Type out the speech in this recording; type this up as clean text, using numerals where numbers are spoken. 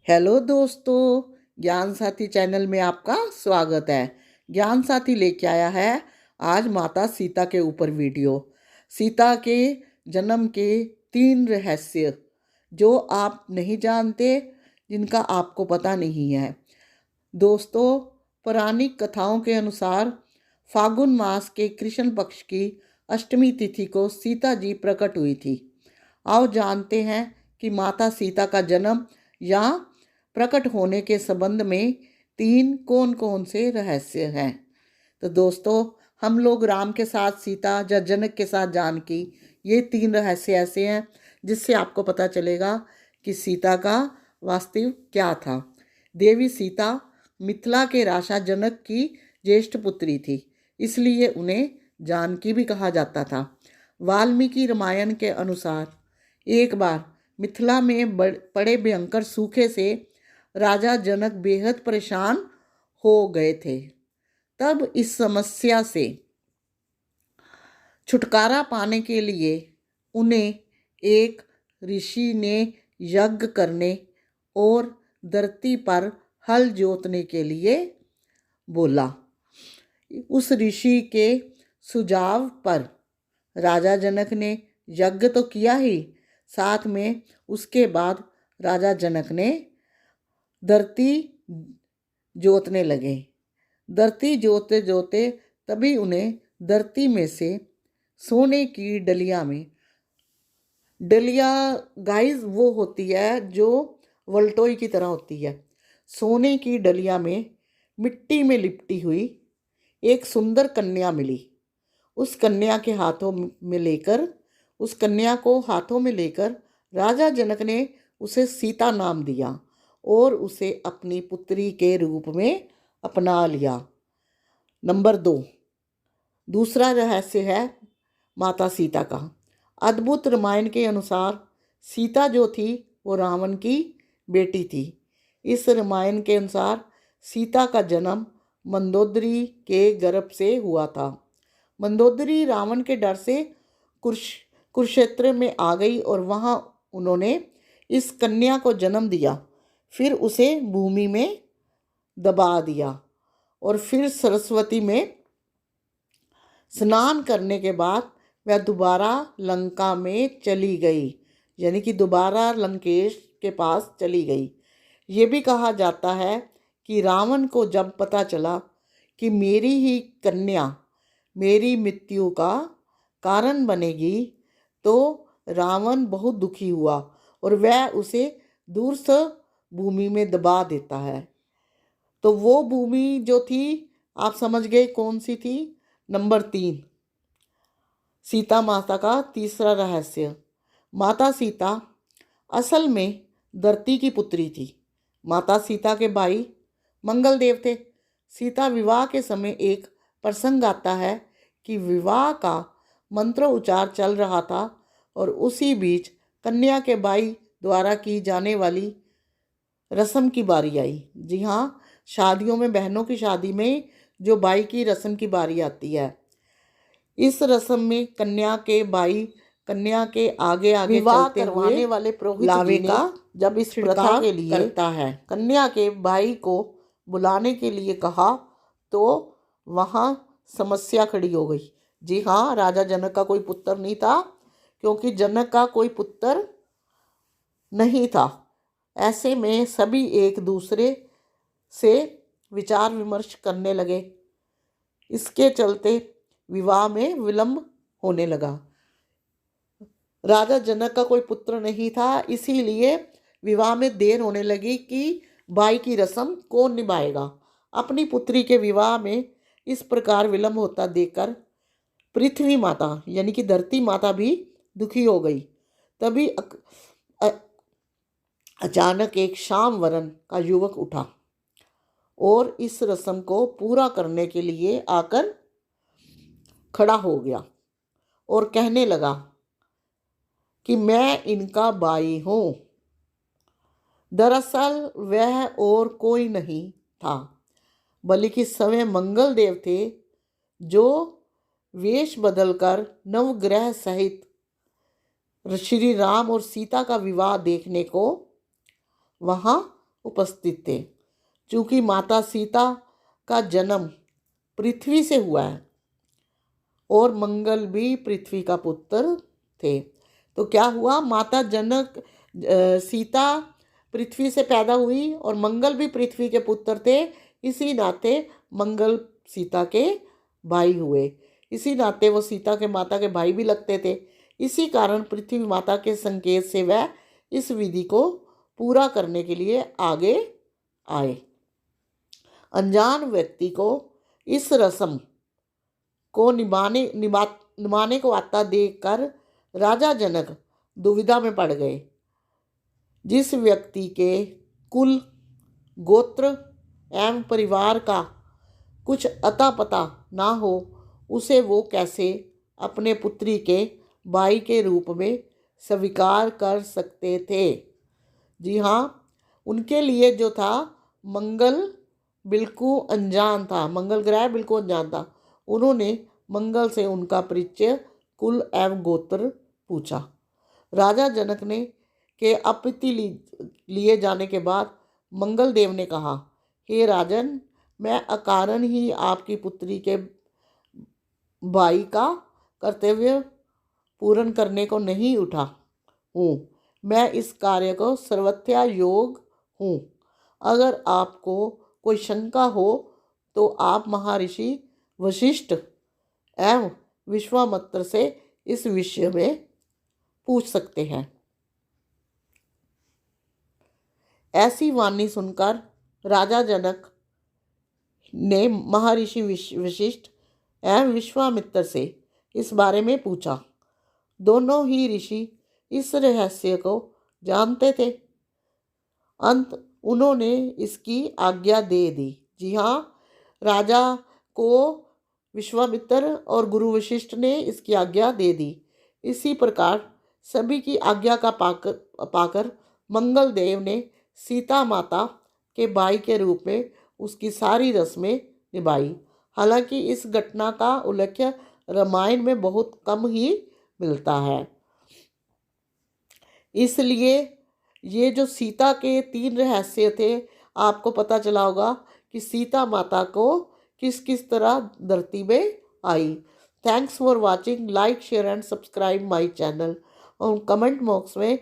Hello दोस्तों, ज्ञान साथी चैनल में आपका स्वागत है। ज्ञान साथी लेके आया है आज माता सीता के ऊपर वीडियो। सीता के जन्म के 3 रहस्य जो आप नहीं जानते, जिनका आपको पता नहीं है। दोस्तों, पौराणिक कथाओं के अनुसार फागुन मास के कृष्ण पक्ष की अष्टमी तिथि को सीता जी प्रकट हुई थी। आओ जानते हैं कि माता सीता का जन्म या प्रकट होने के संबंध में 3 कौन कौन से रहस्य हैं। तो दोस्तों, हम लोग राम के साथ सीता या जनक के साथ जानकी, ये 3 रहस्य ऐसे हैं जिससे आपको पता चलेगा कि सीता का वास्तव क्या था। देवी सीता मिथिला के राजा जनक की ज्येष्ठ पुत्री थी, इसलिए उन्हें जानकी भी कहा जाता था। वाल्मीकि रामायण के अनुसार एक बार मिथिला में पड़े भयंकर सूखे से राजा जनक बेहद परेशान हो गए थे। तब इस समस्या से छुटकारा पाने के लिए उन्हें एक ऋषि ने यज्ञ करने और धरती पर हल जोतने के लिए बोला। उस ऋषि के सुझाव पर राजा जनक ने यज्ञ तो किया ही, साथ में उसके बाद राजा जनक ने धरती जोतने लगे। धरती जोते जोते तभी उन्हें धरती में से सोने की डलिया गाइस वो होती है जो वल्टोई की तरह होती है। सोने की डलिया में मिट्टी में लिपटी हुई एक सुंदर कन्या मिली। उस कन्या को हाथों में लेकर राजा जनक ने उसे सीता नाम दिया और उसे अपनी पुत्री के रूप में अपना लिया। नंबर 2, दूसरा रहस्य है माता सीता का। अद्भुत रामायण के अनुसार सीता जो थी वो रावण की बेटी थी। इस रामायण के अनुसार सीता का जन्म मंदोदरी के गर्भ से हुआ था। मंदोदरी रावण के डर से कुरुक्षेत्र में आ गई और वहाँ उन्होंने इस कन्या को जन्म दिया। फिर उसे भूमि में दबा दिया और फिर सरस्वती में स्नान करने के बाद वह दोबारा लंका में चली गई, यानी कि दोबारा लंकेश के पास चली गई। ये भी कहा जाता है कि रावण को जब पता चला कि मेरी ही कन्या मेरी मृत्यु का कारण बनेगी, तो रावण बहुत दुखी हुआ और वह उसे दूर से भूमि में दबा देता है। तो वो भूमि जो थी, आप समझ गए कौन सी थी। नंबर 3, सीता माता का तीसरा रहस्य। माता सीता असल में धरती की पुत्री थी। माता सीता के भाई मंगल देव थे। सीता विवाह के समय एक प्रसंग आता है कि विवाह का मंत्रोच्चार चल रहा था और उसी बीच कन्या के भाई द्वारा की जाने वाली रस्म की बारी आई। जी हाँ, शादियों में, बहनों की शादी में जो भाई की रस्म की बारी आती है, इस रस्म में कन्या के भाई कन्या के आगे आगे विवाह करवाने वाले पुरोहित लावे का जब इस प्रथा के लिए करता है, कन्या के भाई को बुलाने के लिए कहा, तो वहाँ समस्या खड़ी हो गई। जी हाँ, राजा जनक का कोई पुत्र नहीं था, क्योंकि जनक का कोई पुत्र नहीं था। ऐसे में सभी एक दूसरे से विचार विमर्श करने लगे। इसके चलते विवाह में विलंब होने लगा। राजा जनक का कोई पुत्र नहीं था, इसीलिए विवाह में देर होने लगी कि भाई की रस्म कौन निभाएगा। अपनी पुत्री के विवाह में इस प्रकार विलंब होता देखकर पृथ्वी माता यानी कि धरती माता भी दुखी हो गई। तभी अचानक एक श्यामवरण का युवक उठा और इस रस्म को पूरा करने के लिए आकर खड़ा हो गया और कहने लगा कि मैं इनका भाई हूँ। दरअसल वह और कोई नहीं था, बल्कि स्वयं मंगल देव थे, जो वेश बदलकर नवग्रह सहित श्री राम और सीता का विवाह देखने को वहाँ उपस्थित थे। चूँकि माता सीता का जन्म पृथ्वी से हुआ है और मंगल भी पृथ्वी का पुत्र थे, तो क्या हुआ, माता सीता पृथ्वी से पैदा हुई और मंगल भी पृथ्वी के पुत्र थे। इसी नाते मंगल सीता के भाई हुए, इसी नाते वो सीता के माता के भाई भी लगते थे। इसी कारण पृथ्वी माता के संकेत से वह इस विधि को पूरा करने के लिए आगे आए। अनजान व्यक्ति को इस रस्म को निभाने को आता देखकर राजा जनक दुविधा में पड़ गए। जिस व्यक्ति के कुल, गोत्र एवं परिवार का कुछ अता पता ना हो, उसे वो कैसे अपने पुत्री के भाई के रूप में स्वीकार कर सकते थे। जी हाँ, उनके लिए जो था मंगल बिल्कुल अनजान था, मंगल ग्रह बिल्कुल अनजान था। उन्होंने मंगल से उनका परिचय, कुल एवं गोत्र पूछा। राजा जनक ने के आपत्ति लिए जाने के बाद मंगल देव ने कहा, हे राजन, मैं अकारण ही आपकी पुत्री के भाई का कर्तव्य पूर्ण करने को नहीं उठा हूँ। मैं इस कार्य को सर्वथा योग हूँ। अगर आपको कोई शंका हो तो आप महर्षि वशिष्ठ एवं विश्वामित्र से इस विषय में पूछ सकते हैं। ऐसी वाणी सुनकर राजा जनक ने महर्षि वशिष्ठ एवं विश्वामित्र से इस बारे में पूछा। दोनों ही ऋषि इस रहस्य को जानते थे। अंत उन्होंने इसकी आज्ञा दे दी। जी हाँ, राजा को विश्वामित्र और गुरु वशिष्ठ ने इसकी आज्ञा दे दी। इसी प्रकार सभी की आज्ञा का पाकर मंगल देव ने सीता माता के भाई के रूप में उसकी सारी रस्में निभाई। हालांकि इस घटना का उल्लेख रामायण में बहुत कम ही मिलता है। इसलिए ये जो सीता के 3 रहस्य थे, आपको पता चला होगा कि सीता माता को किस किस तरह धरती में आई। Thanks for watching. Like, share and subscribe my channel और कमेंट बॉक्स में